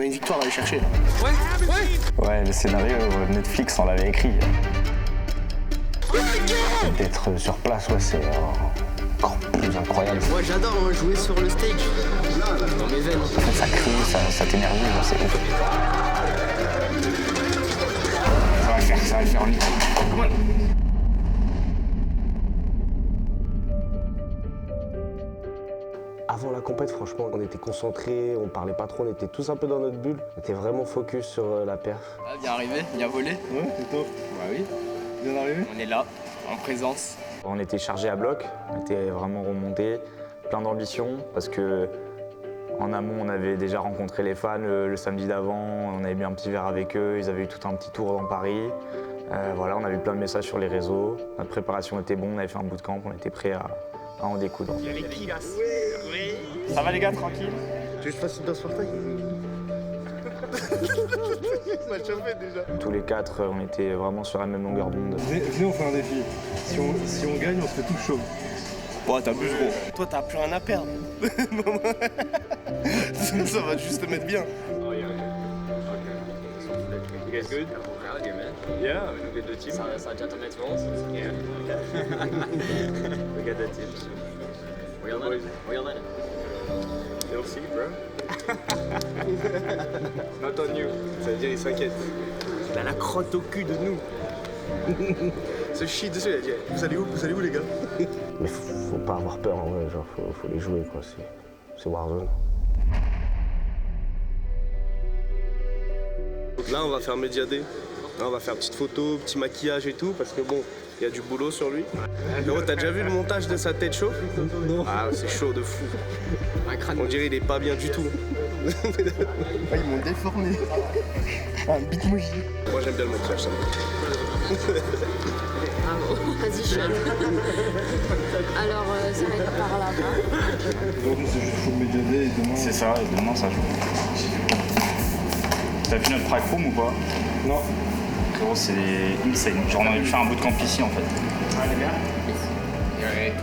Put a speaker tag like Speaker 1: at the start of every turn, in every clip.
Speaker 1: a une victoire à aller chercher.
Speaker 2: Ouais, le scénario Netflix, on l'avait écrit. D'être sur place, ouais, c'est encore plus incroyable.
Speaker 3: Moi j'adore jouer sur le stage, dans mes veines.
Speaker 2: En fait, ça crie, ça t'énerve, c'est ouf. Ça va le faire, on y va.
Speaker 4: Avant la compète, franchement, on était concentrés, on parlait pas trop, on était tous un peu dans notre bulle. On était vraiment focus sur la perf.
Speaker 5: Ah, bien arrivé, bien volé.
Speaker 6: Ouais, c'est top.
Speaker 5: Bah oui.
Speaker 6: Bien arrivé.
Speaker 5: On est là, en présence.
Speaker 4: On était chargés à bloc, on était vraiment remontés, plein d'ambition, parce que en amont, on avait déjà rencontré les fans le samedi d'avant, on avait bu un petit verre avec eux, ils avaient eu tout un petit tour dans Paris. Voilà, on a vu plein de messages sur les réseaux, notre préparation était bonne, on avait fait un bootcamp, on était prêts à en découdre.
Speaker 2: Ça va les gars, tranquille?
Speaker 6: Tu veux que je fasse une danse portail? Il m'a chauffé déjà.
Speaker 4: Tous les quatre, on était vraiment sur la même longueur d'onde.
Speaker 6: Venez, on fait un défi. Si on gagne, on se fait tout chaud.
Speaker 1: Bon, t'abuses gros. Toi, t'as plus rien à perdre. Ça va juste te mettre bien.
Speaker 5: You guys good? Proud, yeah, man. Yeah, we got the team. C'est un gentleman's rules. Yeah. We got the team. Real in it.
Speaker 6: You'll see, bro. Not on you. Ça veut dire il s'inquiète.
Speaker 3: Il a la crotte au cul de nous.
Speaker 6: Ce chie dessus, il a dit vous allez où les gars?
Speaker 4: Mais faut pas avoir peur en vrai, genre faut les jouer quoi, c'est Warzone.
Speaker 6: Donc là on va faire médiadé. Là on va faire petite photo, petit maquillage et tout, parce que bon, il y a du boulot sur lui. Gros, t'as déjà vu le montage de sa tête chaud? Non. Ah c'est chaud de fou. On dirait il est pas bien du tout.
Speaker 1: Ah, ils m'ont déformé. Un bitmoji.
Speaker 6: Moi j'aime bien le maquillage, ça me va.
Speaker 7: Vas-y, Sean. Alors, ça va être par là-bas.
Speaker 6: Aujourd'hui c'est juste full médiadé et demain...
Speaker 2: C'est ça, et demain ça joue. T'as vu notre prac room ou pas?
Speaker 6: Non.
Speaker 2: Gros, c'est insane. Genre on avait pu faire un bootcamp ici en fait.
Speaker 5: Ouais, les gars. Ouais.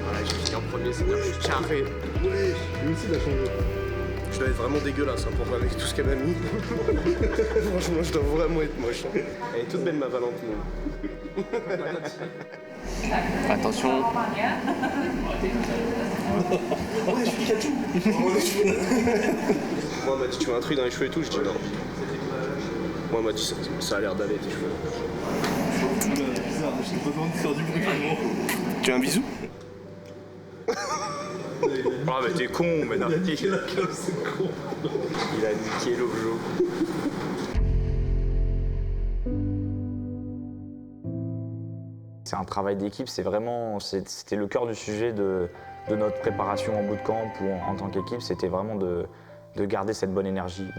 Speaker 3: Voilà, j'ai fini en premier, c'est-à-dire que je suis carré.
Speaker 6: Ouais, lui aussi il a changé. Je dois être vraiment dégueulasse hein, pour moi avec tout ce qu'elle m'a mis. Franchement, je dois vraiment être moche. Hein. Elle est toute belle ma Valentine.
Speaker 5: Attention.
Speaker 6: Ouais, je suis Pikachu. Moi, on m'a dit tu veux un truc dans les cheveux et tout, je dis non. Moi, on m'a dit ça a l'air d'aller tes cheveux. Bizarre, j'ai pas besoin de faire du bruit.
Speaker 1: Tu veux un bisou?
Speaker 2: Ah mais t'es con, mais non.
Speaker 6: Il a niqué la clope, c'est con.
Speaker 2: Il a niqué l'objet.
Speaker 4: C'est un travail d'équipe, c'était le cœur du sujet de notre préparation en bootcamp ou en tant qu'équipe, c'était vraiment de garder cette bonne énergie.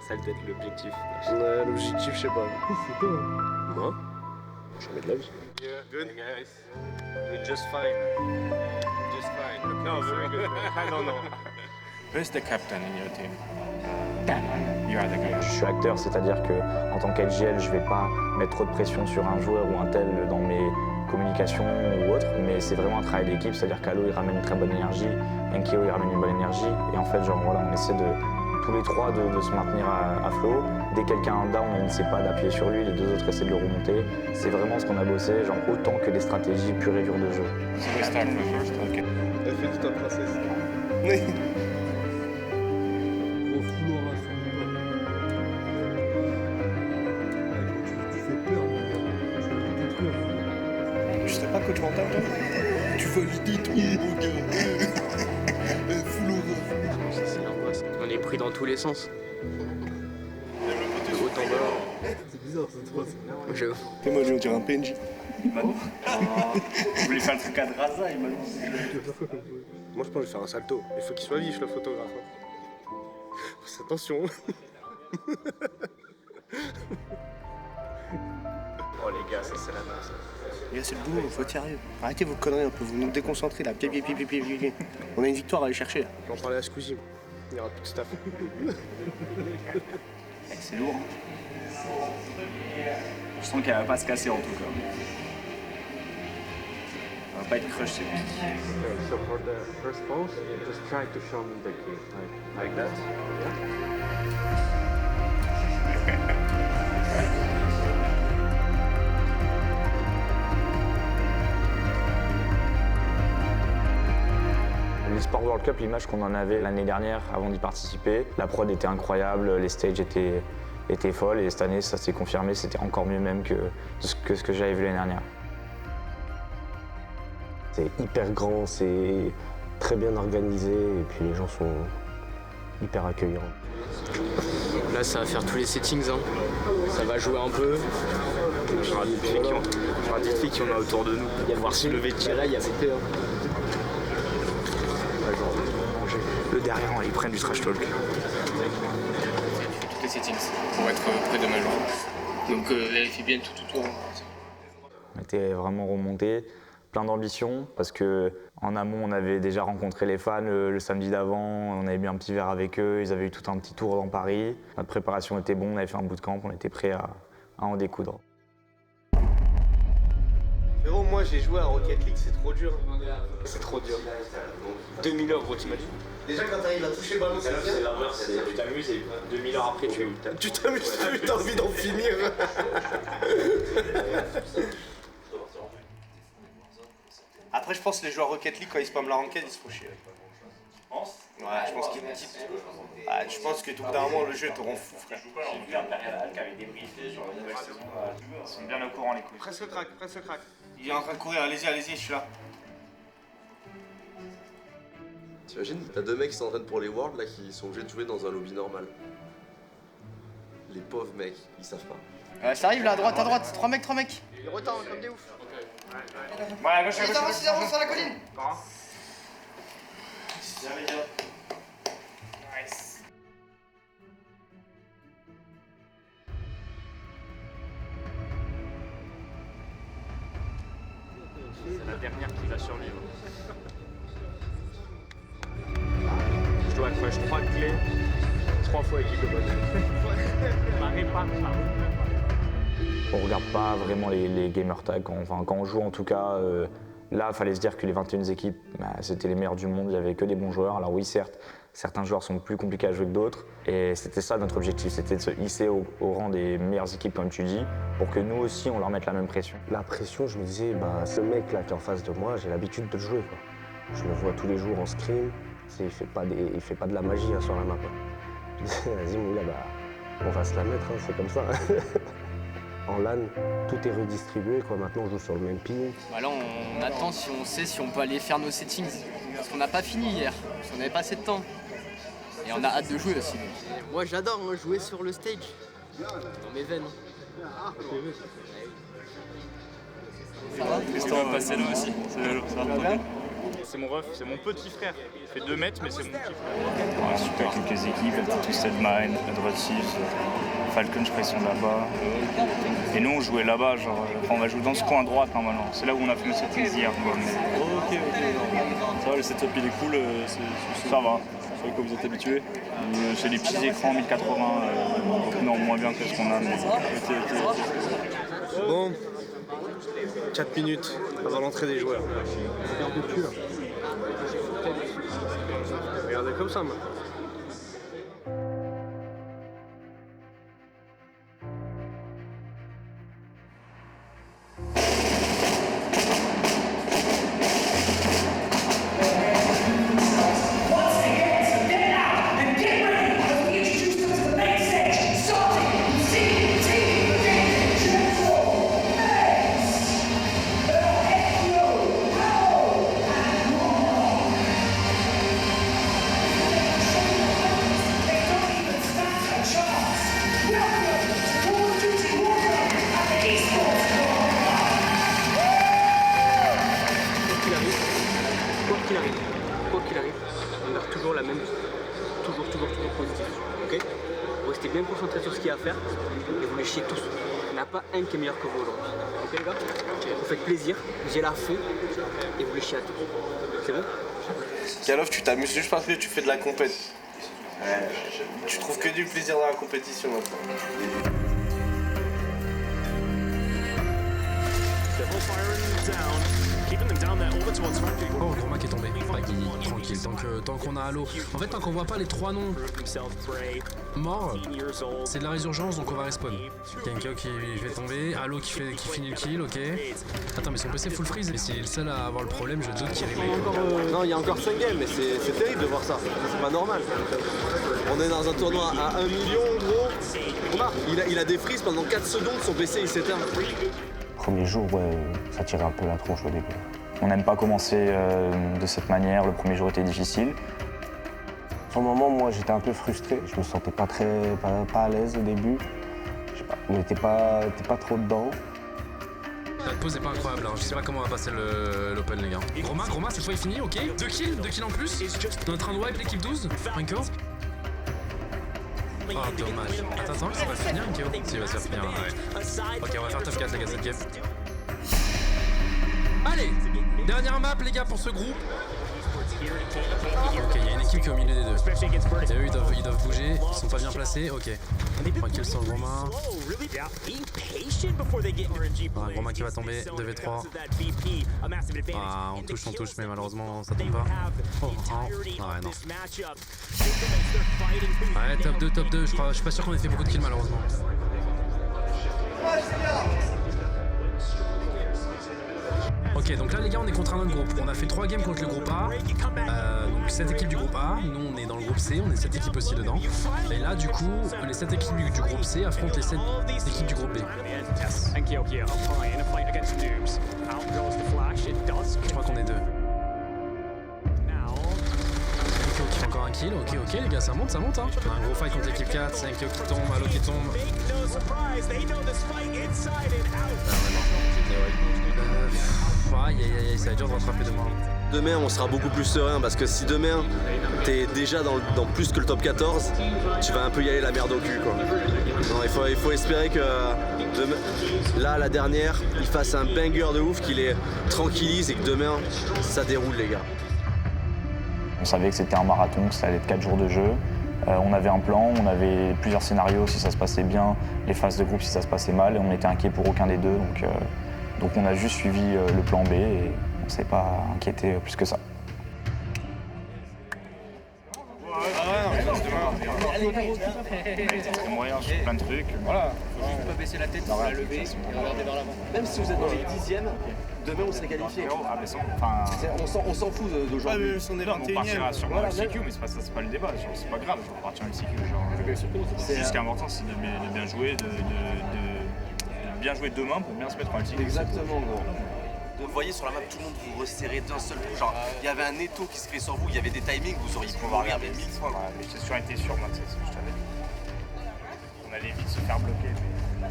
Speaker 5: Ça doit être l'objectif.
Speaker 6: Ouais, l'objectif, je sais pas. C'est toi, hein? Moi? Jamais de la vie.
Speaker 5: Yeah, good. Hey guys. Doing just fine. Just fine. Okay. No, very good. No, no. Who's the captain in your team? You are the guy.
Speaker 4: Je suis acteur, c'est-à-dire qu'en tant qu'LGL, je vais pas mettre trop de pression sur un joueur ou un tel dans mes communications ou autres, mais c'est vraiment un travail d'équipe, c'est-à-dire qu'Alo il ramène une très bonne énergie, Enkeo il ramène une bonne énergie, et en fait, genre voilà, on essaie tous les trois de se maintenir à flot. Dès quelqu'un est down, on ne sait pas d'appuyer sur lui, les deux autres essaient de le remonter. C'est vraiment ce qu'on a bossé, genre autant que des stratégies pures et dures de jeu.
Speaker 5: So we start first, okay.
Speaker 6: Elle fait tout un princesse.
Speaker 8: Gros fouloir à son tu fais peur, mon gars. Je vais te détruire.
Speaker 1: Tu serais pas coach mental, toi? Tu veux le détruire, mon gars. Full horreur.
Speaker 3: C'est l'angoisse. On est pris dans tous les sens. De haut en bas.
Speaker 8: C'est bizarre cette phrase.
Speaker 3: Je...
Speaker 1: Et moi, je vais dire un PNJ.
Speaker 2: Je voulais faire le truc à Draza, il m'a dit.
Speaker 6: Moi, je pense que je vais faire un salto. Il faut qu'il soit vif, le photographe. Hein. Fais attention.
Speaker 5: Oh les gars, ça c'est la base.
Speaker 1: Les gars, c'est le boulot, faut être sérieux. Arrêtez vos conneries un peu, vous nous déconcentrez là. On a une victoire à aller chercher là.
Speaker 6: J'en parlais à Squeezie. Il n'y aura plus de staff.
Speaker 2: C'est lourd. sens qu'elle va pas se casser en tout cas. Elle va pas être crush cette pique.
Speaker 5: So for the first pose, just try to show me the key, like that.
Speaker 4: L'eSport World Cup, l'image qu'on en avait l'année dernière avant d'y participer, la prod était incroyable, les stages étaient folles et cette année ça s'est confirmé, c'était encore mieux même que ce que j'avais vu l'année dernière.
Speaker 9: C'est hyper grand, c'est très bien organisé et puis les gens sont hyper accueillants.
Speaker 3: Là, ça va faire tous les settings, hein. Ça va jouer un peu.
Speaker 2: Je regarde des filles qui en a autour de nous.
Speaker 3: Il y a voir se lever de tirer, il y a fait peur.
Speaker 2: Le derrière, ils prennent du trash talk.
Speaker 10: Toutes les settings pour être près de ma jambe. Donc vérifie bien tout autour.
Speaker 4: On était vraiment remontés, plein d'ambition parce qu'en amont on avait déjà rencontré les fans le samedi d'avant, on avait bu un petit verre avec eux, ils avaient eu tout un petit tour dans Paris. Notre préparation était bonne, on avait fait un bootcamp, on était prêts à en découdre.
Speaker 6: Frérot, moi j'ai joué à Rocket League, c'est trop dur. C'est trop dur. 2000 heures, gros, tu m'as dit. Déjà quand t'arrives à toucher le ballon, c'est bien.
Speaker 4: Tu t'amuses et 2000 heures après tu
Speaker 6: t'amuses plus, t'as envie d'en finir. Après, je pense que les joueurs Rocket League, quand ils spamment la ranked, ils se font chier. Ouais, je pense qu'ils je pense que tout d'un moment, le jeu te rend fou, frère.
Speaker 2: J'ai vu Imperial qui avait débriefé sur la nouvelle saison. Ils sont bien au courant, les couilles.
Speaker 6: Presse le crack. Il est en train de courir, allez-y, je suis là.
Speaker 11: T'imagines, t'as deux mecs qui s'entraînent pour les Worlds là qui sont obligés de jouer dans un lobby normal. Les pauvres mecs, ils savent pas.
Speaker 10: Ça arrive là, à droite, 3 mecs.
Speaker 3: Il retard comme des ouf.
Speaker 2: Ouais, à gauche,
Speaker 10: Ils avancent sur la colline.
Speaker 2: Nice. C'est la dernière qui va survivre. Je dois crush 3 clés, 3 fois équipe de bonne.
Speaker 4: On regarde pas vraiment les gamer tags, quand on joue en tout cas, là il fallait se dire que les 21 équipes, c'était les meilleurs du monde, il n'y avait que des bons joueurs. Alors oui certes, certains joueurs sont plus compliqués à jouer que d'autres et c'était ça notre objectif, c'était de se hisser au rang des meilleures équipes comme tu dis, pour que nous aussi on leur mette la même pression.
Speaker 9: La pression, je me disais, ce mec là qui est en face de moi, j'ai l'habitude de le jouer, quoi. Je le vois tous les jours en scrim, il fait pas de la magie sur la map. Je disais, vas-y Moula, on va se la mettre, c'est comme ça. En LAN, tout est redistribué, quoi. Maintenant on joue sur le même ping.
Speaker 10: Là on attend si on sait si on peut aller faire nos settings. Parce qu'on n'a pas fini hier, parce qu'on n'avait pas assez de temps. Et on a hâte de jouer aussi.
Speaker 3: Moi j'adore jouer sur le stage. Dans mes veines.
Speaker 10: Ça va?
Speaker 2: Tristan va passer là aussi, ça va bien. C'est mon ref, c'est mon petit frère. Il fait 2 mètres, mais c'est mon petit frère. Ouais, super avec toutes les équipes, Twisted Mind, Red Thieves, Falcon, je crois, ils sont là-bas. Et nous, on jouait là-bas, on va jouer dans ce coin droite normalement. C'est là où on a fait nos settings hier. Quoi, mais...
Speaker 1: Ok. Ça va, le setup il est cool,
Speaker 2: ça va.
Speaker 1: C'est quoi vous êtes habitués.
Speaker 2: C'est des petits écrans 1080, non, moins bien que ce qu'on a. Mais...
Speaker 6: Bon, 4 minutes avant l'entrée des joueurs. Regardez comme ça, moi.
Speaker 3: Quoi qu'il arrive, on garde toujours la même, toujours positif, ok? Vous restez bien concentrés sur ce qu'il y a à faire et vous les chiez tous. Il n'y en a pas un qui est meilleur que vous aujourd'hui, ok les gars? Vous faites plaisir, vous y allez à fond et vous les chiez à tous. C'est bon?
Speaker 6: Call-Off, tu t'amuses juste parce que tu fais de la compète. Tu trouves que du plaisir dans la compétition maintenant.
Speaker 12: Oh, Groma qui est tombé. Tranquille, tant qu'on a Halo. En fait, tant qu'on voit pas les 3 noms morts, c'est de la résurgence, donc on va respawn. Kenkyo qui fait tomber, Halo qui finit le kill, ok. Attends, mais son PC full freeze, et s'il est le seul à avoir le problème, je doute qu'il réglé.
Speaker 11: Non, il y a encore 5 games, mais c'est terrible de voir ça. C'est pas normal. On est dans un tournoi à 1 million, gros. Il a des freezes pendant 4 secondes, son PC il s'éteint.
Speaker 9: Premier jour, ouais, ça tirait un peu la tronche au début.
Speaker 4: On n'aime pas commencer de cette manière, le premier jour était difficile.
Speaker 9: Sur le moment, moi, j'étais un peu frustré. Je me sentais pas à l'aise au début. Je sais pas, on n'était pas trop dedans.
Speaker 12: La pause est pas incroyable, hein. Je sais pas comment on va passer l'open, les gars. Groma, cette fois il finit, ok. 2 kills en plus. On est en train de wipe l'équipe 12. Franco. Oh, dommage. Attends, ça va finir, Nkeo? Si, ça va finir, ouais. Ok, on va faire top 4, les gars, cette game. Allez! Dernière map, les gars, pour ce groupe. Ok, il y a une équipe qui est au milieu des deux. Et eux, ils doivent bouger, ils sont pas bien placés, ok. Tranquille sur Groma. Ah, Groma qui va tomber, 2v3. Ah, on touche, mais malheureusement, ça tombe pas. Oh, ouais, non. Ouais, top 2, je suis pas sûr qu'on ait fait beaucoup de kills, malheureusement. Ok, donc là les gars on est contre un autre groupe. On a fait 3 games contre le groupe A. Donc 7 équipes du groupe A. Nous on est dans le groupe C, on est 7 équipes aussi dedans. Et là du coup, les 7 équipes du groupe C affrontent les 7 équipes du groupe B. Je crois qu'on est 2. Enkyo qui fait encore un kill, ok les gars, ça monte hein. On a un gros fight contre l'équipe 4, Enkyo qui tombe, Halo qui tombe. Aïe, ça va être dur de rattraper demain.
Speaker 11: Demain, on sera beaucoup plus serein parce que si demain, t'es déjà dans plus que le top 14, tu vas un peu y aller la merde au cul, quoi. Non, il faut espérer que demain, là, la dernière, il fasse un banger de ouf, qu'il les tranquillise et que demain, ça déroule, les gars.
Speaker 4: On savait que c'était un marathon, que ça allait être 4 jours de jeu. On avait un plan, on avait plusieurs scénarios si ça se passait bien, les phases de groupe si ça se passait mal, et on n'était inquiet pour aucun des deux. Donc on a juste suivi le plan B et on ne s'est pas inquiété plus que ça.
Speaker 2: C'est moyen sur plein de trucs. Voilà.
Speaker 3: Faut juste pas baisser la tête, faut la lever et regarder vers l'avant.
Speaker 11: Même si vous êtes dans les 10e, demain on serait qualifié. On s'en fout d'aujourd'hui.
Speaker 2: On partira sûrement le CQ, mais c'est pas le débat. C'est pas grave, on va partir le CQ. Ce qui est important, c'est de bien jouer, de bien jouer demain pour bien se mettre en LCQ.
Speaker 11: Exactement, gros.
Speaker 13: Vous voyez sur la map, tout le monde vous resserrez d'un seul coup. Genre, il y avait un étau qui se créait sur vous, il y avait des timings, vous auriez pu regarder 1000 fois.
Speaker 2: Mais j'ai toujours été sûr, moi, de ça, je t'avais dit. On allait vite se faire bloquer. Mais...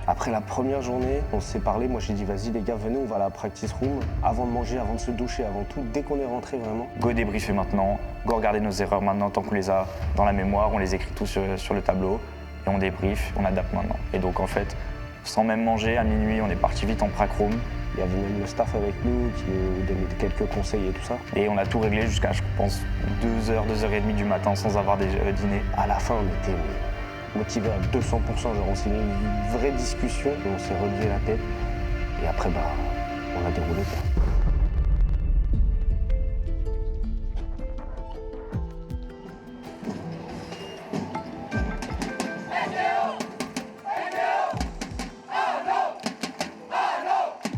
Speaker 9: Après la première journée, on s'est parlé. Moi, j'ai dit, vas-y, les gars, venez, on va à la practice room. Avant de manger, avant de se doucher, avant tout, dès qu'on est rentré, vraiment.
Speaker 4: Go débriefer maintenant, go regarder nos erreurs maintenant, tant qu'on les a dans la mémoire, on les écrit tous sur le tableau. Et on débrief, on adapte maintenant. Et donc, en fait, sans même manger, à minuit, on est parti vite en prac room.
Speaker 9: Il y avait même le staff avec nous qui nous donnait quelques conseils et tout ça.
Speaker 4: Et on a tout réglé jusqu'à, je pense, 2h, 2h30 du matin sans avoir dîné.
Speaker 9: À la fin, on était motivés à 200%. Genre, on s'est mis une vraie discussion et on s'est relevé la tête. Et après, on a déroulé, quoi.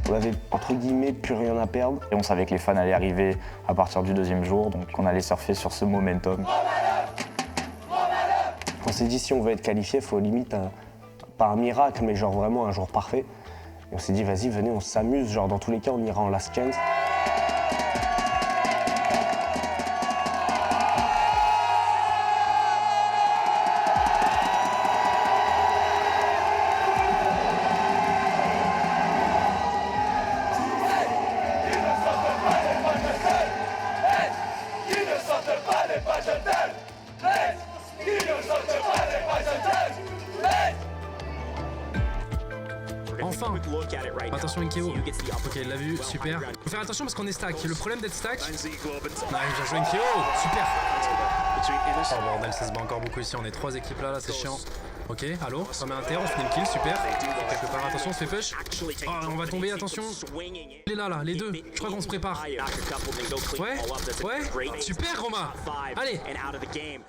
Speaker 9: On avait entre guillemets plus rien à perdre.
Speaker 4: Et on savait que les fans allaient arriver à partir du 2e jour, donc on allait surfer sur ce momentum.
Speaker 9: On s'est dit si on veut être qualifié, il faut limite, pas un miracle, mais genre vraiment un jour parfait. Et on s'est dit vas-y, venez, on s'amuse, genre dans tous les cas on ira en last chance.
Speaker 12: Enfin! Attention Nkeo. Ok, il l'a vu, super. Faut faire attention parce qu'on est stack. Le problème d'être stack. Bien joué Nkeo, super! Oh bordel, ça se bat encore beaucoup ici. On est 3 équipes là, c'est chiant. Ok, allô, on met un terre, on se met une kill, super. Quelque part, attention, on se fait push. Oh, on va tomber, attention. Il est là, les deux. Je crois qu'on se prépare. Ouais, super, Roma. Allez,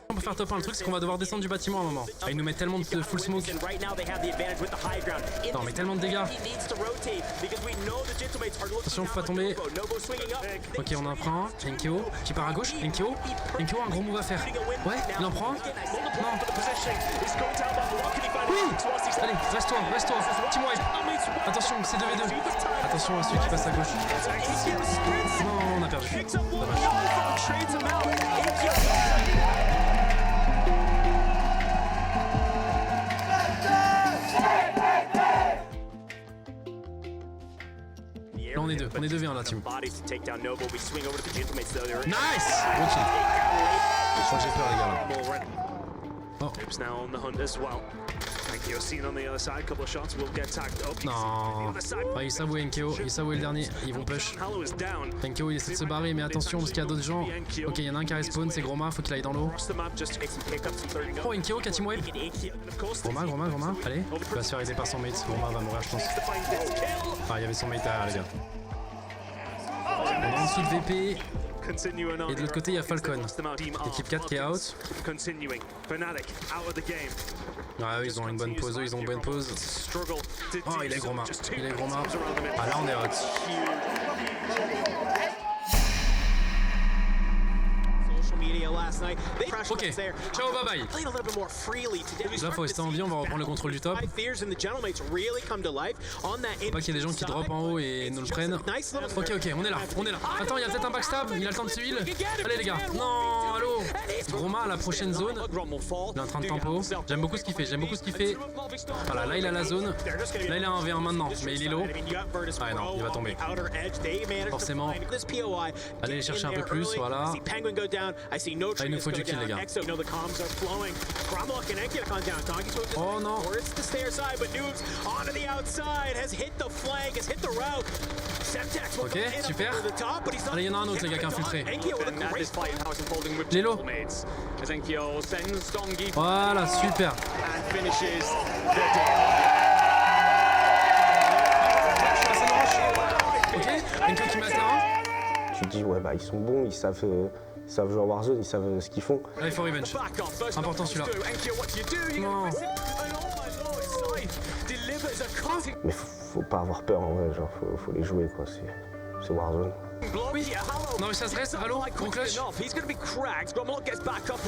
Speaker 12: on peut faire top 1. Le truc, c'est qu'on va devoir descendre du bâtiment à un moment. Ah, ils nous mettent tellement de full smoke. Non, mais tellement de dégâts. Attention, faut pas tomber. Ok, on en prend un. Enkeo qui part à gauche. Enkeo, un gros move à faire. Ouais, il en prend un. Non. Oui. Allez, reste-toi. Team wipe. Attention, c'est 2v2. Attention à celui qui passe à gauche. Non, on a perdu. Là, on est 2v1 là, team. Nice. Gros kill. Je crois que j'ai peur, les gars, là. Oh. Non. Ah, Issa ou Enkeo, Issa ou est le dernier, ils vont push. Enkeo il essaie de se barrer, mais attention parce qu'il y a d'autres gens. Ok, il y en a un qui respawn, c'est Groma, faut qu'il aille dans l'eau. Oh, Enkeo qui a team wipe. Groma, allez, il va se faire aider par son mate. Groma va mourir, je pense. Ah, il y avait son mate derrière, les gars. On a en dessous de VP. Et de l'autre côté, il y a Falcon. Équipe 4 qui est out. Ah oui, ils ont une bonne pause, ils ont une bonne pause. Oh, il est Groma. Ah là, on est out. Ok, ciao, bye bye. Là, faut rester en vie, on va reprendre le contrôle du top. Faut pas qu'il y ait des gens qui drop en haut et nous le prennent. Ok, on est là. Attends, il y a peut-être un backstab, il a le temps de se heal. Allez les gars, non, allô. Groma à la prochaine zone. Il est en train de tempo. J'aime beaucoup ce qu'il fait. Voilà, là il a la zone. Là il a un 1v1 maintenant, mais il est low. Ah non, il va tomber. Forcément. Allez les chercher un peu plus, voilà. Ah, il nous faut du kill, les gars. Oh non. Ok, super. Allez, il y en a un autre, les gars, qui a infiltré. Lélo. Voilà, super. Ok, Enkeo qui met là.
Speaker 9: Tu te dis, ouais, bah ils sont bons, ils savent jouer à Warzone, ils savent ce qu'ils font.
Speaker 12: Là, il faut revenge. Important celui-là. Non.
Speaker 9: Mais faut pas avoir peur en vrai, genre faut les jouer quoi, c'est Warzone.
Speaker 12: Oui. Non mais ça se reste, allô, on clutch.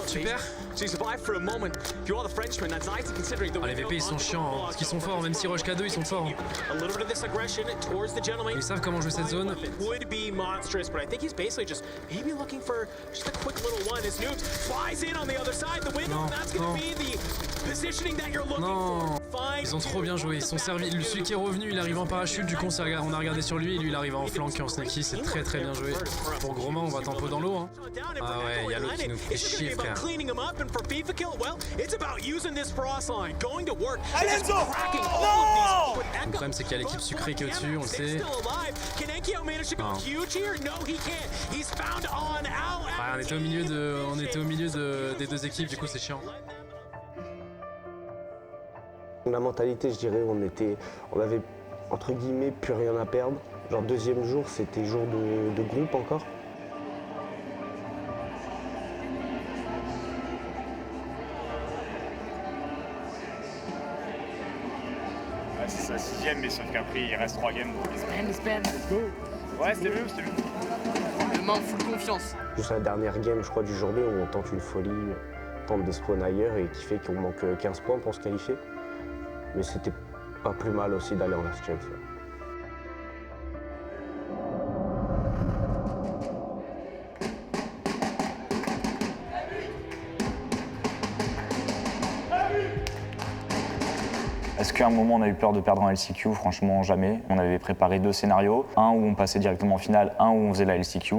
Speaker 12: Super. Ah, les VP ils sont chiants, hein. Parce qu'ils sont forts, même si rush K2 ils sont forts. Ils savent comment jouer cette zone. Non. Ils ont trop bien joué, ils sont servis. Celui qui est revenu, il arrive en parachute, du coup on a regardé sur lui et lui il arrive en flank en sneaky, c'est très bien joué. Pour Groma, on va tempo dans l'eau. Hein. Ah ouais, il y a l'autre qui nous fait chier, frère. Le problème, c'est qu'il y a l'équipe sucrée qui est au-dessus, on le sait. Non. Ah, on était au milieu des deux équipes, du coup, c'est chiant.
Speaker 9: La mentalité, je dirais, on avait entre guillemets plus rien à perdre. Genre deuxième jour, c'était jour de groupe encore.
Speaker 2: C'est sa 6ème, mais sauf qu'après il reste 3 games.
Speaker 10: Spam.
Speaker 2: Ouais, c'était mieux.
Speaker 10: Le main full confiance.
Speaker 9: Juste la dernière game, je crois, du jour 2, où on tente une folie, tente de spawn ailleurs et qui fait qu'on manque 15 points pour se qualifier. Mais c'était pas plus mal aussi d'aller en last chance.
Speaker 4: Est-ce qu'à un moment on a eu peur de perdre en LCQ? Franchement jamais. On avait préparé 2 scénarios, un où on passait directement en finale, un où on faisait la LCQ.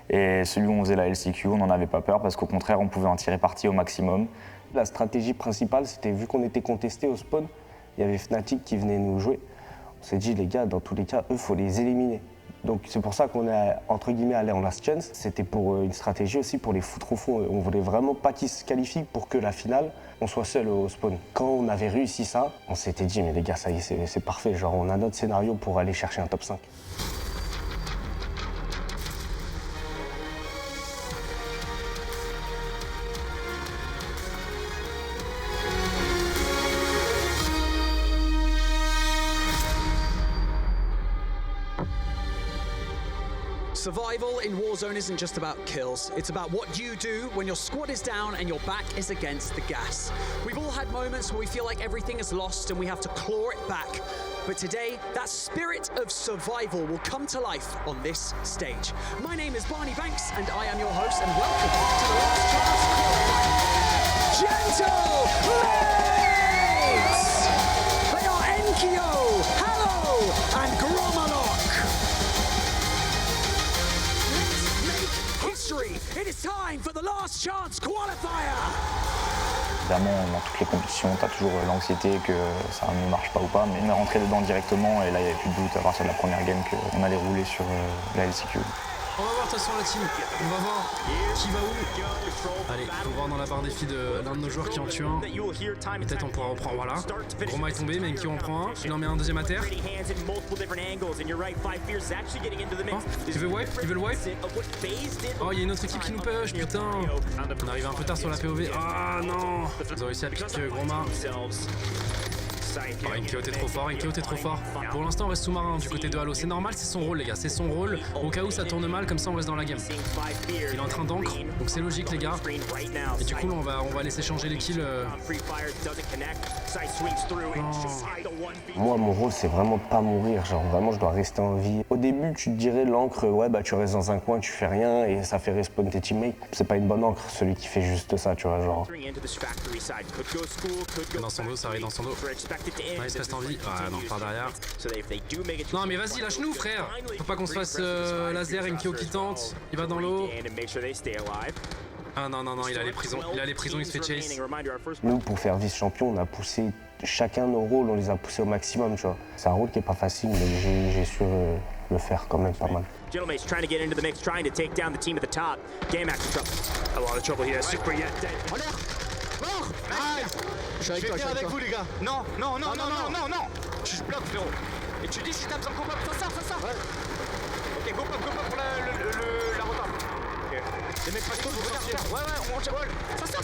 Speaker 4: Et celui où on faisait la LCQ, on n'en avait pas peur parce qu'au contraire on pouvait en tirer parti au maximum.
Speaker 9: La stratégie principale, c'était vu qu'on était contesté au spawn, il y avait Fnatic qui venait nous jouer. On s'est dit les gars, dans tous les cas, eux faut les éliminer. Donc c'est pour ça qu'on est entre guillemets allé en last chance. C'était pour une stratégie aussi pour les foutre au fond. On voulait vraiment pas qu'ils se qualifient pour que la finale, on soit seul au spawn. Quand on avait réussi ça, on s'était dit mais les gars ça y est, c'est parfait. Genre on a notre scénario pour aller chercher un top 5.
Speaker 14: Survival in Warzone isn't just about kills, it's about what you do when your squad is down and your back is against the gas. We've all had moments where we feel like everything is lost and we have to claw it back. But today, that spirit of survival will come to life on this stage. My name is Barney Banks and I am your host, and welcome to the Last Chance Gentle Mates! They are Enkyo, Hallow and Gromalok. It is time for the Last Chance qualifier.
Speaker 4: Évidemment, dans toutes les compétitions, tu as toujours l'anxiété que ça ne marche pas ou pas, mais on est rentré dedans directement et là, il n'y avait plus de doute à partir de la première game qu'on allait rouler sur la LCQ.
Speaker 12: On va voir de toute façon la team, on va voir qui va où. Allez, on va voir dans la barre défi de l'un de nos joueurs qui en tue un. Peut-être on pourra reprendre, voilà. Groma est tombé, Menkyo en prend un, il en met un deuxième à terre. Oh, il veut wipe, il veut le wipe. Oh, il y a une autre équipe qui nous push, putain. On arrive un peu tard sur la POV. Ah non. Ils ont réussi à piquer Groma. Oh, Enkyo t'es trop fort, Enkyo t'es trop fort. Pour l'instant on reste sous-marin du côté de Halo, c'est normal, c'est son rôle les gars, c'est son rôle. Au cas où ça tourne mal, comme ça on reste dans la game. Il est en train d'encre, donc c'est logique les gars. Et du coup là, on va laisser changer les kills.
Speaker 9: Moi mon rôle c'est vraiment de pas mourir, genre vraiment je dois rester en vie. Au début tu te dirais l'encre, ouais bah tu restes dans un coin, tu fais rien et ça fait respawn tes teammates. C'est pas une bonne encre, celui qui fait juste ça, tu vois genre.
Speaker 12: Dans son dos, ça arrive dans son dos. Ah, il se reste en vie. Ah non, par derrière. Non mais vas-y, lâche-nous frère. Faut pas qu'on se fasse laser, Enkyo qui tente. Il va dans l'eau. Ah non, non, non, il a les prisons, il se fait chase.
Speaker 9: Nous pour faire vice-champion, on a poussé chacun nos rôles, on les a poussés au maximum, tu vois. C'est un rôle qui est pas facile, mais j'ai su le faire quand même pas mal.
Speaker 15: Gentlemate's trying to get into the mix, trying to take down the team at the top. Game Max in trouble. A lot of trouble here. Super yet dead.
Speaker 10: Je vais venir avec vous les gars. Non, non, non, non, non, non, non. Je bloque frérot. Et tu dis si t'as besoin de go-pop, ça. Ouais. Ok, go-pop pour la retard. Ok. Les mecs pas trop, vous regardez. Ouais, on tire. Ça.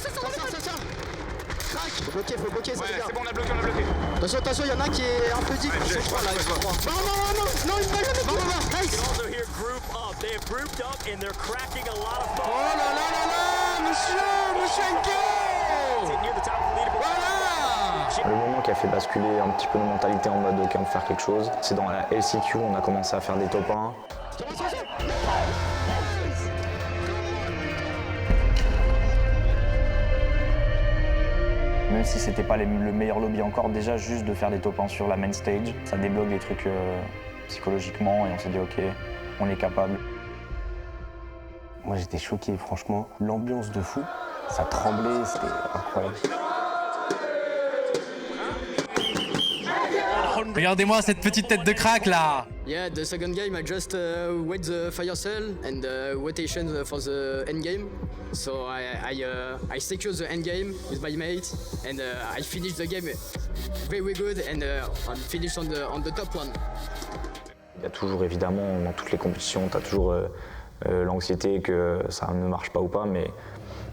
Speaker 10: Crac. Faut bloquer, ça les gars. C'est bon, on a bloqué. Attention, il y en a un qui est un peu deep. Ils sont trois là, ils sont trois. Non, il m'a jamais pris. Nice. Oh là là, monsieur Enkyo.
Speaker 4: Le moment qui a fait basculer un petit peu nos mentalités en mode ok on peut faire quelque chose, c'est dans la LCQ on a commencé à faire des top 1. Même si c'était pas le meilleur lobby encore, déjà juste de faire des top 1 sur la main stage, ça débloque des trucs psychologiquement et on s'est dit ok, on est capable.
Speaker 9: Moi j'étais choqué franchement, l'ambiance de fou, ça tremblait, c'était incroyable.
Speaker 12: Regardez-moi cette petite tête de crack là.
Speaker 10: Yeah, the second game I just wait the fire cell and rotation for the end game. So I secure the end game with my mate and I finish the game very good and I'm finished on the top one.
Speaker 4: Il y a toujours évidemment dans toutes les compétitions, tu as toujours l'anxiété que ça ne marche pas ou pas, mais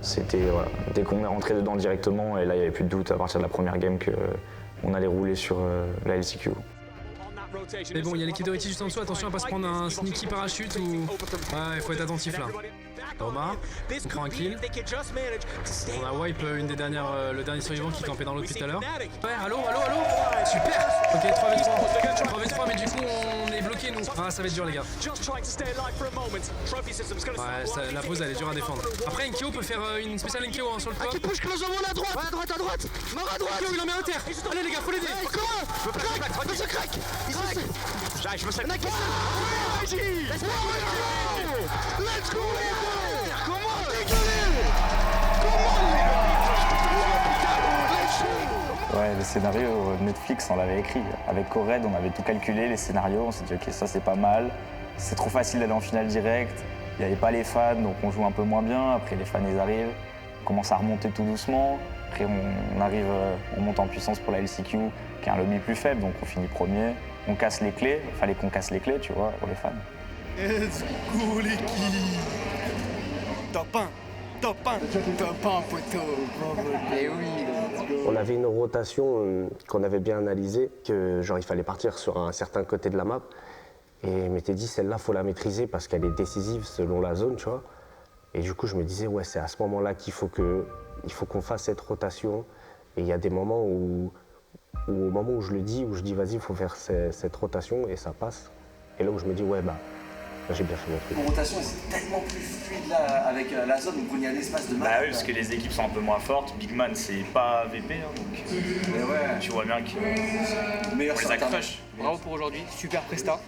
Speaker 4: c'était voilà, dès qu'on est rentré dedans directement et là il n'y avait plus de doute à partir de la première game qu'on allait rouler sur la LCQ.
Speaker 12: Mais bon, il y a l'équipe de Riti juste en dessous, attention à pas se prendre un sneaky parachute ou... Ouais, il faut être attentif là. Roma, on prend un kill. On a wipe le dernier survivant qui campait dans l'eau depuis tout à l'heure. Ouais, allô. Super. Ok, 3v3, mais du coup on est bloqué nous. Ah, ça va être dur les gars. Ouais, la pause elle est dure à défendre. Après Enkyo peut faire une spéciale Enkyo sur le top.
Speaker 10: Qui push close à droite. Ouais, à droite. Mort à droite.
Speaker 12: Enkyo il en met un terre. Allez les gars, faut l'aider.
Speaker 10: Crac.
Speaker 15: Je me sers.
Speaker 10: Let's go.
Speaker 4: Ouais, les scénarios Netflix, on l'avait écrit. Avec Cored, on avait tout calculé, les scénarios, on s'est dit ok, ça c'est pas mal. c'est trop facile d'aller en finale direct. Il n'y avait pas les fans, donc on joue un peu moins bien. Après, les fans, ils arrivent. On commence à remonter tout doucement. Après, on monte en puissance pour la LCQ, qui est un lobby plus faible, donc on finit premier. On casse les clés. Il fallait qu'on casse les clés, tu vois, pour les fans.
Speaker 1: Let's go, l'équipe. Top 1. Top 1. Top 1, poteau. Eh oui, let's go.
Speaker 9: On avait une rotation qu'on avait bien analysée, que genre il fallait partir sur un certain côté de la map. Et je m'étais dit, celle-là, faut la maîtriser parce qu'elle est décisive selon la zone, tu vois. Et du coup, je me disais, ouais, c'est à ce moment-là qu'il faut qu'on fasse cette rotation. Et il y a des moments où au moment où je le dis, où je dis, vas-y, il faut faire cette rotation, et ça passe. Et là où je me dis, ouais, bah, j'ai bien fait mon truc.
Speaker 13: La rotation, c'est tellement plus fluide là, avec la zone, donc on y a l'espace de map.
Speaker 2: Bah oui, parce que les équipes sont un peu moins fortes. Big Man, c'est pas VP, hein, donc
Speaker 13: mais ouais.
Speaker 2: Tu vois bien qu'on les a crush.
Speaker 3: Bravo pour aujourd'hui, super presta.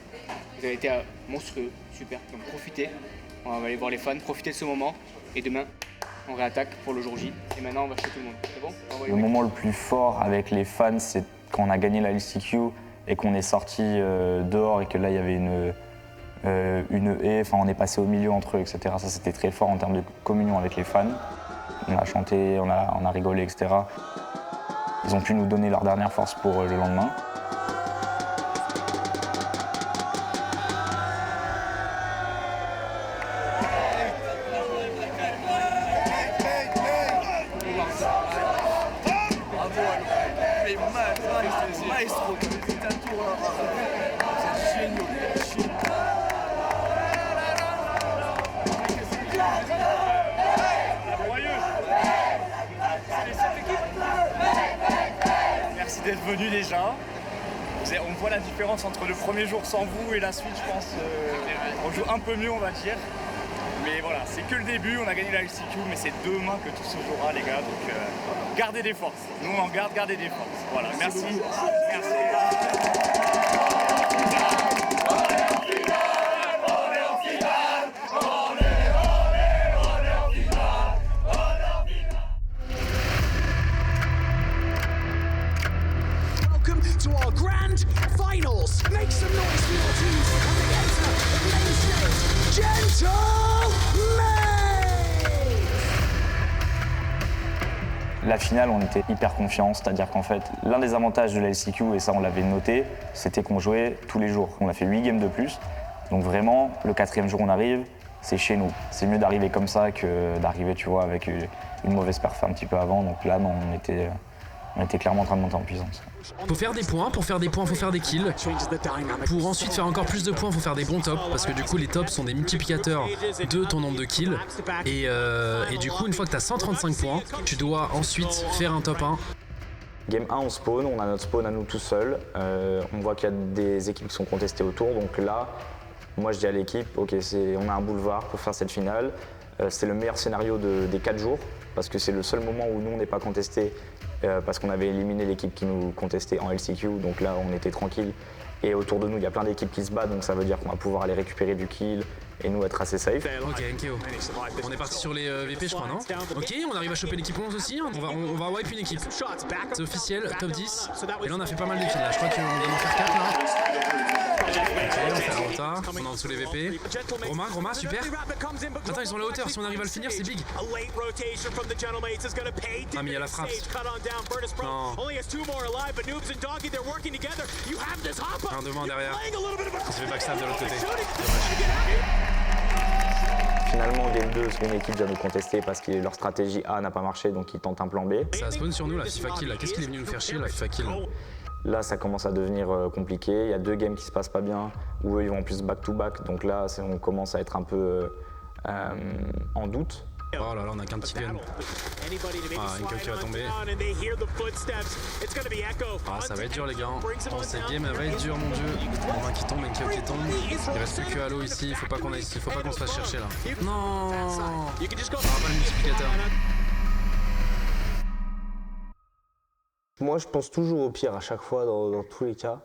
Speaker 3: Vous avez été monstrueux, super. Donc profitez, on va aller voir les fans, profitez de ce moment. Et demain, on réattaque pour le jour J. Et maintenant, on va chez tout le monde. C'est bon?
Speaker 4: Le moment le plus fort avec les fans, c'est quand on a gagné la LCQ et qu'on est sorti dehors et que là, il y avait une haie, enfin on est passé au milieu entre eux, etc. Ça, c'était très fort en termes de communion avec les fans. On a chanté, on a rigolé, etc. Ils ont pu nous donner leur dernière force pour le lendemain.
Speaker 1: Maestro, c'est un tour là. C'est génial.
Speaker 2: Merci d'être venus déjà. On voit la différence entre le premier jour sans vous et la suite, je pense. On joue un peu mieux, on va dire. Mais voilà, c'est que le début, on a gagné la LCQ, mais c'est demain que tout se jouera, les gars. Donc gardez des forces. Nous, on en garde, gardez des forces. Voilà, merci. Merci.
Speaker 14: Welcome to our grand finals. Make some noise for your teams when they enter the main stage. Gentlemen!
Speaker 4: La finale, on était hyper confiants, c'est-à-dire qu'en fait, l'un des avantages de la LCQ, et ça on l'avait noté, c'était qu'on jouait tous les jours. On a fait 8 games de plus, donc vraiment, le 4e jour on arrive, c'est chez nous. C'est mieux d'arriver comme ça que d'arriver, tu vois, avec une mauvaise perf un petit peu avant. Donc là, non, on était clairement en train de monter en puissance.
Speaker 12: Faut faire des points, pour faire des points, faut faire des kills. Pour ensuite faire encore plus de points, faut faire des bons tops, parce que du coup les tops sont des multiplicateurs de ton nombre de kills. Et du coup, une fois que t'as 135 points, tu dois ensuite faire un top 1.
Speaker 4: Game 1, on spawn, on a notre spawn à nous tout seuls. On voit qu'il y a des équipes qui sont contestées autour, donc là, moi je dis à l'équipe, ok, on a un boulevard pour faire cette finale. C'est le meilleur scénario des 4 jours, parce que c'est le seul moment où nous on n'est pas contesté, parce qu'on avait éliminé l'équipe qui nous contestait en LCQ, donc là on était tranquille. Et autour de nous, il y a plein d'équipes qui se battent, donc ça veut dire qu'on va pouvoir aller récupérer du kill et nous être assez safe.
Speaker 12: Ok, NKO. On est parti sur les VP, je crois, non? Ok, on arrive à choper l'équipe 11 aussi. On va wipe une équipe. C'est officiel, top 10. Et là, on a fait pas mal de kills là. Je crois qu'on doit en faire 4 là. Ok, on fait la rota. On est en dessous les VP. Roma, super. Attends, ils ont la hauteur. Si on arrive à le finir, c'est big. Ah, mais il y a la frappe. Non. Un devant, derrière. Il se fait backstab de l'autre côté.
Speaker 4: Finalement, Game 2, c'est une équipe vient nous contester parce que leur stratégie A n'a pas marché, donc ils tentent un plan B.
Speaker 12: Ça spawn sur nous, la FIFA kill. Qu'est-ce qu'il est venu nous faire chier, la FIFA kill?
Speaker 4: Là, ça commence à devenir compliqué. Il y a 2 games qui se passent pas bien, où eux, ils vont en plus back-to-back. Donc là, on commence à être un peu en doute.
Speaker 12: Oh là là, on a qu'un petit gun. Ah, une queue qui va tomber. Ah, ça va être dur, les gars. Oh, cette game, elle va être dure, mon dieu. Romain qui tombe, Enkeo qui tombe. Il reste plus que Halo ici. Faut pas qu'on se fasse chercher là. Non, on aura pas le multiplicateur.
Speaker 9: Moi, je pense toujours au pire à chaque fois, dans tous les cas.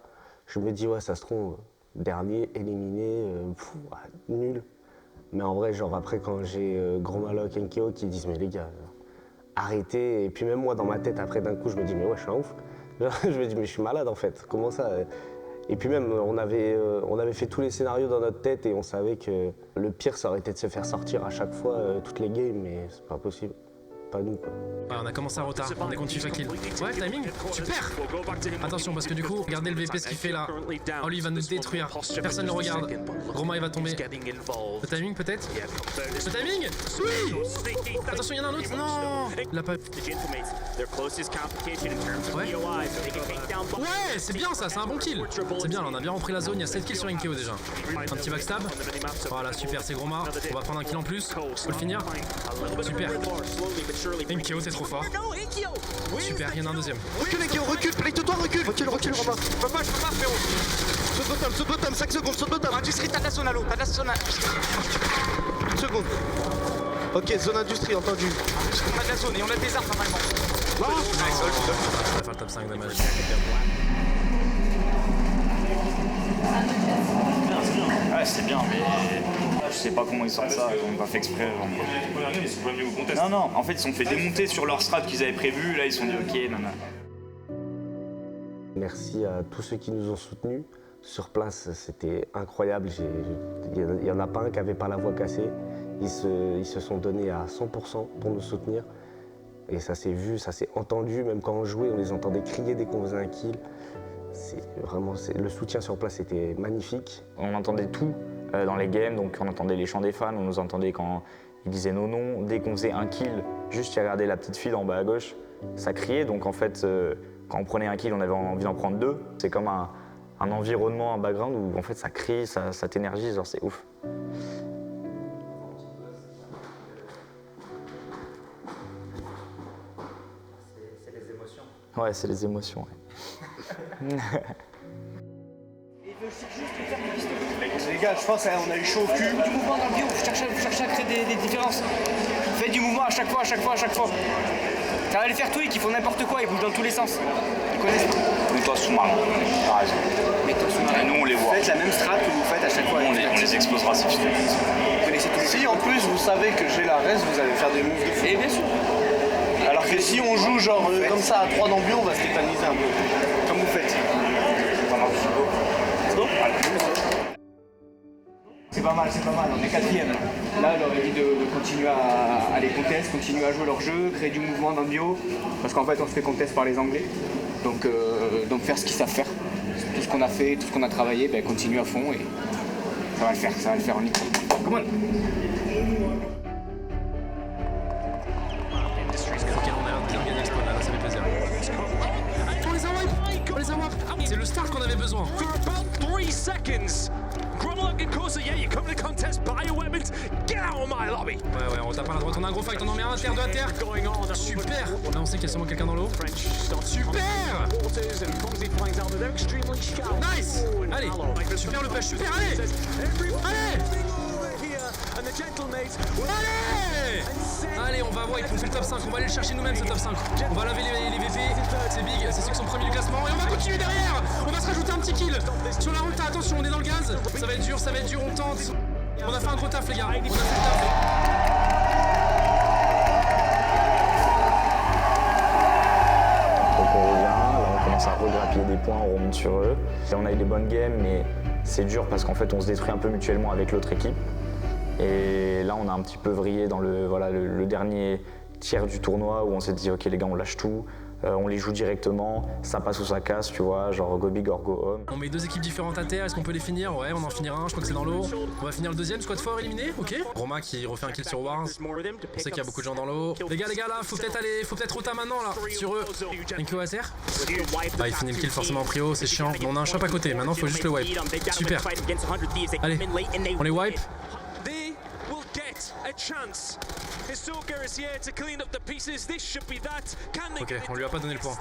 Speaker 9: Je me dis, ouais, ça se trouve, dernier, éliminé, nul. Mais en vrai, genre après, quand j'ai Grand Maloc, Enkeo qui disent, mais les gars, arrêtez. Et puis même moi, dans ma tête, après, d'un coup, je me dis, mais ouais, je suis un ouf. Je me dis, mais je suis malade en fait. Comment ça Et puis même, on avait fait tous les scénarios dans notre tête et on savait que le pire, ça aurait été de se faire sortir à chaque fois toutes les games, mais c'est pas possible. Pas nous, quoi.
Speaker 12: Ouais, on a commencé en retard, on est contre FIFA Kill. Ouais, timing, super. Attention, parce que du coup, regardez le VP ce qu'il fait là. Oh, lui, il va nous détruire. Personne ne le regarde. Roma, il va tomber. Le timing, peut-être. Le timing. Oui. Attention, il y en a un autre. Non. Il a pas... Ouais, c'est bien ça, c'est un bon kill. C'est bien, là, on a bien repris la zone. Il y a 7 kills sur Inkeo déjà. Un petit backstab. Voilà, super, c'est Groma. On va prendre un kill en plus. Faut le finir. Super. Inkeo, t'es trop fort. Super, il y en a un deuxième.
Speaker 6: Recule Inkeo, recule, plate-toi, recule. Recule Romain. Je peux pas frérot. Saute bottom, 5 secondes, saute bottom.
Speaker 3: Industrie, t'as de la zone à l'eau, t'as de la zone à...
Speaker 6: Une seconde. Ok, zone industrie, entendu.
Speaker 3: On a de la zone et on a des armes normalement.
Speaker 12: On va faire le top 5 de match.
Speaker 2: Ouais, c'est bien, mais je sais pas comment ils sortent ça, ils ont pas fait exprès. Non, en fait, ils se sont fait démonter sur leur strat qu'ils avaient prévu, là ils se sont dit ok, non.
Speaker 9: Merci à tous ceux qui nous ont soutenus. Sur place, c'était incroyable. Il y en a pas un qui avait pas la voix cassée. Ils se sont donnés à 100% pour nous soutenir. Et ça s'est vu, ça s'est entendu. Même quand on jouait, on les entendait crier dès qu'on faisait un kill. Le soutien sur place était magnifique.
Speaker 4: On entendait tout dans les games, donc on entendait les chants des fans, on nous entendait quand ils disaient nos noms. Dès qu'on faisait un kill, juste il regardait la petite fille en bas à gauche, ça criait. Donc en fait, quand on prenait un kill, on avait envie d'en prendre 2. C'est comme un environnement, un background où en fait ça crie, ça t'énergise, genre c'est ouf. C'est les émotions. Ouais, c'est les émotions. Ouais.
Speaker 1: Les gars, je pense qu'on a eu chaud au cul.
Speaker 3: Du mouvement dans le bio, vous cherchez à créer des différences. Faites du mouvement à chaque fois. Ça va les faire tweak, ils font n'importe quoi, ils bougent dans tous les sens. Ils connaissent pas.
Speaker 2: Mets-toi sous-marin, t'as raison.
Speaker 3: Mets-toi sous-marin.
Speaker 2: Et nous on les voit.
Speaker 3: Faites la même strat que vous faites à chaque fois.
Speaker 2: On les explosera si tu veux.
Speaker 3: Vous connaissez tous les...
Speaker 1: Si en plus vous savez que j'ai la res, vous allez faire des moves de fou.
Speaker 3: Et bien sûr.
Speaker 1: Alors que si on joue genre comme ça à 3 d'ambio, on va se tétaniser un peu. Comme vous faites.
Speaker 3: C'est pas mal, on est 4e. Là, je leur ai dit de continuer à les contest, continuer à jouer leur jeu, créer du mouvement dans le bio, parce qu'en fait on se fait contest par les Anglais. Donc faire ce qu'ils savent faire. Tout ce qu'on a fait, tout ce qu'on a travaillé, ben, continue à fond et ça va le faire, on y croit. Come on.
Speaker 12: Ça fait plaisir. On les a wap. C'est le start qu'on avait besoin.
Speaker 16: For about 3 seconds. Gromlock and Kosa, yeah, you come to contest bioweapons. Get out of my lobby.
Speaker 12: Ouais, on tape à la droite, on a un gros fight, on en met un à terre, 2 à terre. Super. Là, on sait qu'il y a sûrement quelqu'un dans l'eau. Super. Nice. Allez, super le push, super, allez. Allez, on va wipe, on fait le top 5, on va aller le chercher nous-mêmes ce top 5. On va laver les VP, c'est big, c'est ceux qui sont premiers du classement. Et on va continuer derrière. On va se rajouter un petit kill. Sur la route, attention, on est dans le gaz. Ça va être dur, on tente. On a fait un gros taf les gars, on a fait le taf.
Speaker 4: Donc on revient, là on commence à regrappiller des points, on remonte sur eux. Et on a eu des bonnes games, mais c'est dur parce qu'en fait on se détruit un peu mutuellement avec l'autre équipe. Et là on a un petit peu vrillé dans le dernier tiers du tournoi où on s'est dit ok les gars on lâche tout, on les joue directement, ça passe ou ça casse, tu vois, genre go big or go home.
Speaker 12: On met 2 équipes différentes à terre, est-ce qu'on peut les finir? Ouais, on en finira un, je crois que c'est dans l'eau. On va finir le deuxième, squad fort éliminé, ok. Roma qui refait un kill sur Wars. On sait qu'il y a beaucoup de gens dans l'eau. Les gars là, faut peut-être rota maintenant là, sur eux. Inkeo à terre. Ah, il finit le kill forcément en prio, c'est chiant. Mais on a un shop à côté, maintenant faut juste le wipe. Super. Allez, on les wipe. Ok, on lui a pas donné le point.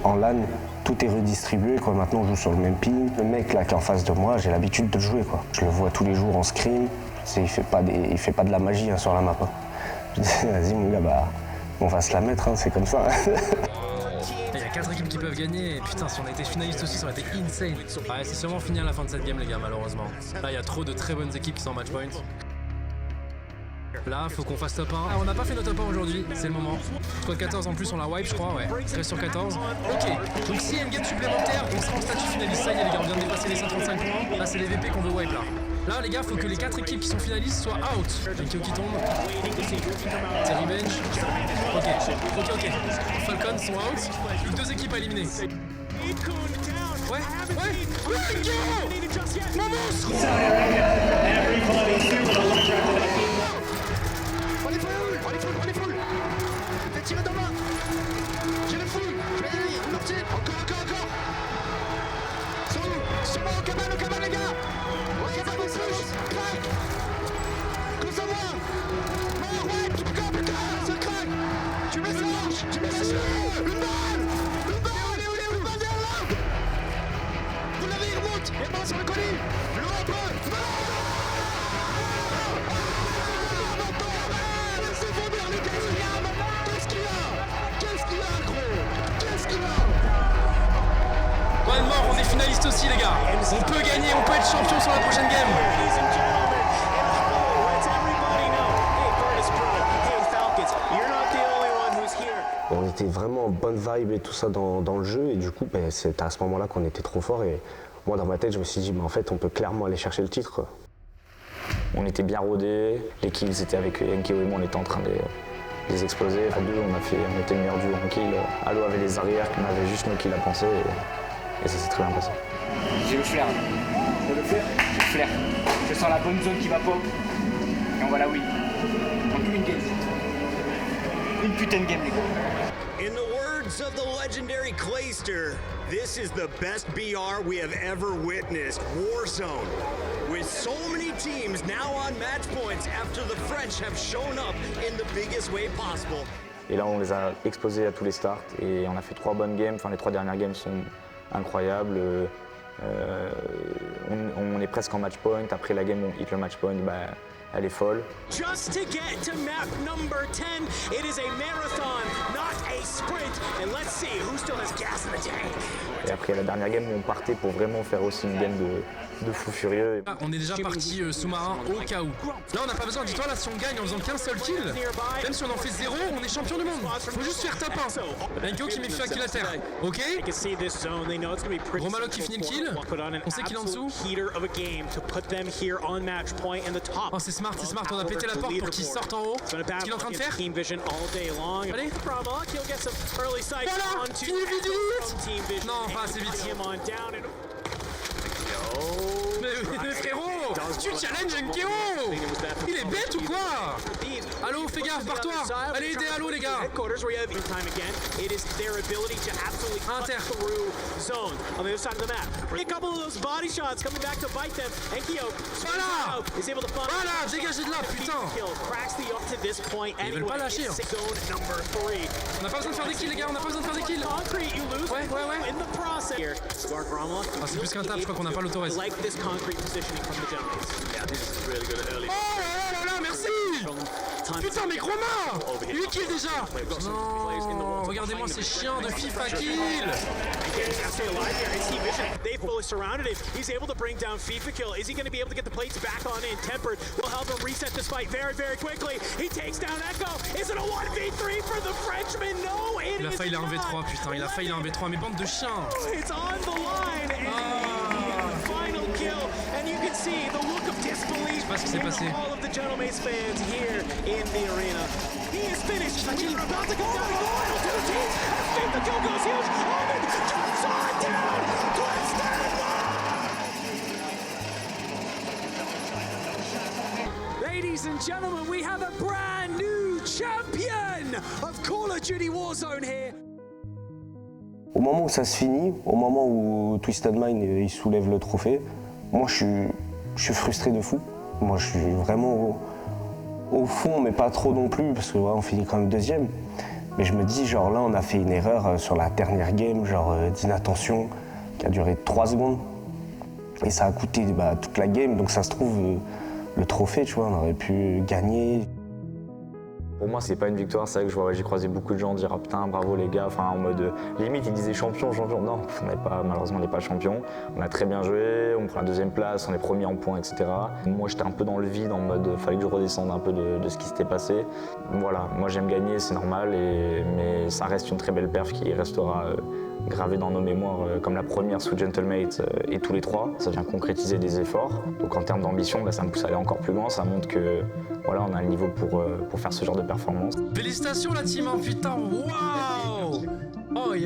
Speaker 9: En LAN, tout est redistribué, quoi. Maintenant on joue sur le même ping. Le mec là qui est en face de moi, j'ai l'habitude de le jouer, quoi. Je le vois tous les jours en scrim. Il fait pas de la magie hein, sur la map. Hein. Je dis vas-y mon gars, bah on va se la mettre, hein, c'est comme ça.
Speaker 12: Il y a 4 équipes qui peuvent gagner, et putain, si on a été finaliste aussi, ça aurait été insane. Ouais, c'est sûrement fini à la fin de cette game, les gars, malheureusement. Là, il y a trop de très bonnes équipes qui sont en match point. Là, faut qu'on fasse top 1. Ah, on n'a pas fait nos top 1 aujourd'hui, c'est le moment. Squad 14 en plus, on l'a wipe, je crois, ouais. 13 sur 14. Ok, donc s'il y a une game supplémentaire, on sera en statut finaliste. Ça y est, les gars, on vient de dépasser les 135 points. Là, c'est les VP qu'on veut wipe, là. Là, les gars, faut que les 4 équipes qui sont finalistes soient out. Enkyo qui tombe. C'est revenge. Ok. Falcons sont out. Plus que 2 équipes à éliminer. Ouais. Enkyo! Mon monstre!
Speaker 17: On est full. Fais tirer dans main. J'ai le full. Je vais y aller. Mortier. Encore. Sur moi, au cabane, les gars. Au cabane, on push. Crack. Close à moi. Mort, ouais. Putain, c'est crack. Tu mets ça marche. Une balle. Une balle derrière là. Vous l'avez, il remonte. Et moi sur le colis. L'Europe.
Speaker 12: One more, on est finaliste aussi les gars. On peut gagner, on peut être champion sur la prochaine game.
Speaker 9: On était vraiment en bonne vibe et tout ça dans le jeu et du coup c'est à ce moment-là qu'on était trop fort et moi dans ma tête je me suis dit en fait on peut clairement aller chercher le titre quoi.
Speaker 4: On était bien rodés, les kills étaient avec Enkyo et moi, on était en train de les exploser. À deux, on était le meilleur duo en kill. Allo avait les arrières, qu'on avait juste nos kills à penser et ça s'est très bien passé.
Speaker 2: J'ai le flair. J'ai le flair. Je sens la bonne zone qui va pop. Et on va la win. Donc une game. Une putain de game les gars.
Speaker 18: In the words of the legendary Clayster, this is the best BR we have ever witnessed. Warzone. With so many teams now on match points after the French have shown up in the biggest way possible.
Speaker 4: Et là, on les a explosés à tous les starts et on a fait 3 bonnes games. Enfin, les 3 dernières games sont incroyables. On est presque en match point. Après la game où on hit le match point, elle est folle.
Speaker 18: Just to get to map number 10, it is a marathon, not a sprint. And let's see who still has gas in the tank.
Speaker 4: Et après la dernière game où on partait pour vraiment faire aussi une game de fou furieux.
Speaker 12: Ah, on est déjà parti sous-marin au cas où. Là on n'a pas besoin, dis-toi là si on gagne en faisant qu'un seul kill, même si on en fait 0, on est champion du monde. Faut juste faire top 1. Enkyo qui met feu à kill à terre. Ok. Romalo qui finit le kill. On sait qu'il est en dessous. Oh c'est smart, on a pété la porte pour qu'il sorte en haut. Ce qu'il est en train de faire. Allez. Voilà. Fini vite. Non, pas assez vite. Mais frérot, tu challenges Enkyo. Il est bête ou quoi? Allo, fais gaffe, barre-toi. Allez aider Allo les gars. Inter. Voilà, dégagez de là, putain. Ils veulent pas lâcher. On n'a pas besoin de faire des kills les gars, on n'a pas besoin de faire des kills. Ouais. Ah, c'est plus qu'un tap, je crois qu'on n'a pas l'autorès. Oh là, merci. Putain mais gros main. 8 kills déjà. Non, regardez-moi ces chiens de FIFA kill.
Speaker 16: They fully surrounded him. He's able to bring down FIFA kill. Is he going to be able to get the plates back on in? Tempered will help him reset this fight very, very quickly. He takes down Echo. Is it a 1v3 for the Frenchman? No, it is not.
Speaker 12: Il a failli un V3, putain, il a failli un V3, mais bande de chiens.
Speaker 16: It's on the line. And final kill. And you can see the look of disbelief in all of the Gentleman's fans here in the arena. He is finished. We are about to go down. Loyal to the team. As FIFA kill goes huge. Omen jumps on down. Twisted.
Speaker 14: Ladies and gentlemen, we have a brand new champion of Call of Duty Warzone here.
Speaker 9: Au moment où ça se finit, au moment où Twisted Mind il soulève le trophée, moi je suis frustré de fou. Moi je suis vraiment au fond, mais pas trop non plus, parce que ouais, on finit quand même deuxième. Mais je me dis, genre là on a fait une erreur sur la dernière game, genre d'inattention, qui a duré 3 secondes. Et ça a coûté toute la game, donc ça se trouve, le trophée, tu vois, on aurait pu gagner.
Speaker 4: Pour moi, c'est pas une victoire. C'est vrai que j'ai croisé beaucoup de gens dire ah, putain, bravo les gars. Enfin, en mode limite, ils disaient champion, champion. Non, malheureusement, on n'est pas champion. On a très bien joué, on prend la deuxième place, on est premier en points, etc. Moi, j'étais un peu dans le vide, en mode fallait que je redescende un peu de ce qui s'était passé. Voilà, moi j'aime gagner, c'est normal, mais ça reste une très belle perf qui restera gravée dans nos mémoires comme la première sous Gentlemate et tous les trois. Ça vient concrétiser des efforts. Donc en termes d'ambition, ça me pousse à aller encore plus loin. Ça montre que voilà, on a le niveau pour faire ce genre de performance.
Speaker 12: Félicitations la team, hein, putain, waouh! Oh aïe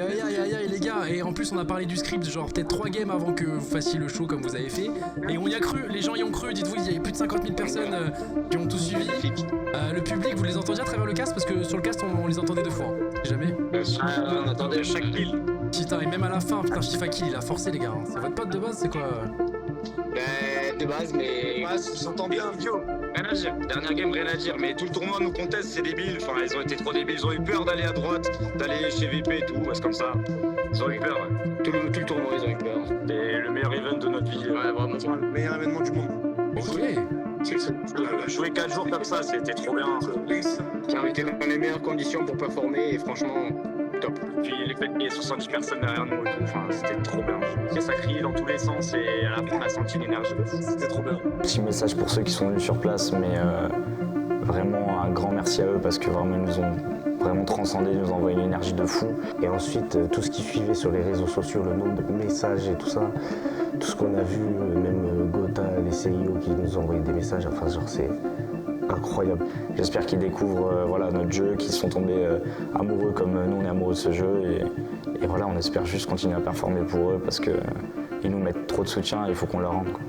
Speaker 12: les gars, et en plus on a parlé du script genre peut-être 3 games avant que vous fassiez le show comme vous avez fait, et on y a cru, les gens y ont cru, dites-vous il y avait plus de 50 000 personnes qui ont tout suivi. Le public, vous les entendiez à travers le cast, parce que sur le cast on les entendait 2 fois, jamais.
Speaker 5: On entendait chaque kill.
Speaker 12: Putain, et même à la fin, putain Shifa Kill il a forcé les gars, hein. C'est votre pote de base, c'est quoi?
Speaker 3: De base, mais...
Speaker 5: Ouais, ça s'entend bien, Vio. Rien à dire. Dernière game, rien à dire. Mais tout le tournoi nous conteste, c'est débile. Enfin, ils ont été trop débiles. Ils ont eu peur d'aller à droite, d'aller chez VP et tout. C'est comme ça. Ils ont eu peur.
Speaker 3: Tout le tournoi, ils ont eu peur.
Speaker 5: C'est le meilleur event de notre vie.
Speaker 3: Ouais, vraiment.
Speaker 5: C'est le meilleur événement du monde.
Speaker 12: Ok.
Speaker 5: Jouer 4 jours comme ça, c'était trop bien.
Speaker 3: On était dans les meilleures conditions pour performer et franchement, top.
Speaker 5: Puis les fait qu'il y ait 70 personnes derrière nous et tout, enfin, c'était trop bien. Ça criait dans tous les sens et à la fin on a senti l'énergie. C'était trop bien.
Speaker 4: Petit message pour ceux qui sont venus sur place, mais vraiment un grand merci à eux parce que vraiment ils nous ont vraiment transcendé, ils nous ont envoyé une énergie de fou.
Speaker 9: Et ensuite, tout ce qui suivait sur les réseaux sociaux, le nombre de messages et tout ça, tout ce qu'on a vu, même Gotha, les CIO qui nous ont envoyé des messages, enfin genre c'est incroyable.
Speaker 4: J'espère qu'ils découvrent voilà, notre jeu, qu'ils sont tombés amoureux comme nous on est amoureux de ce jeu et voilà, on espère juste continuer à performer pour eux parce qu'ils nous mettent trop de soutien et il faut qu'on leur rende, quoi.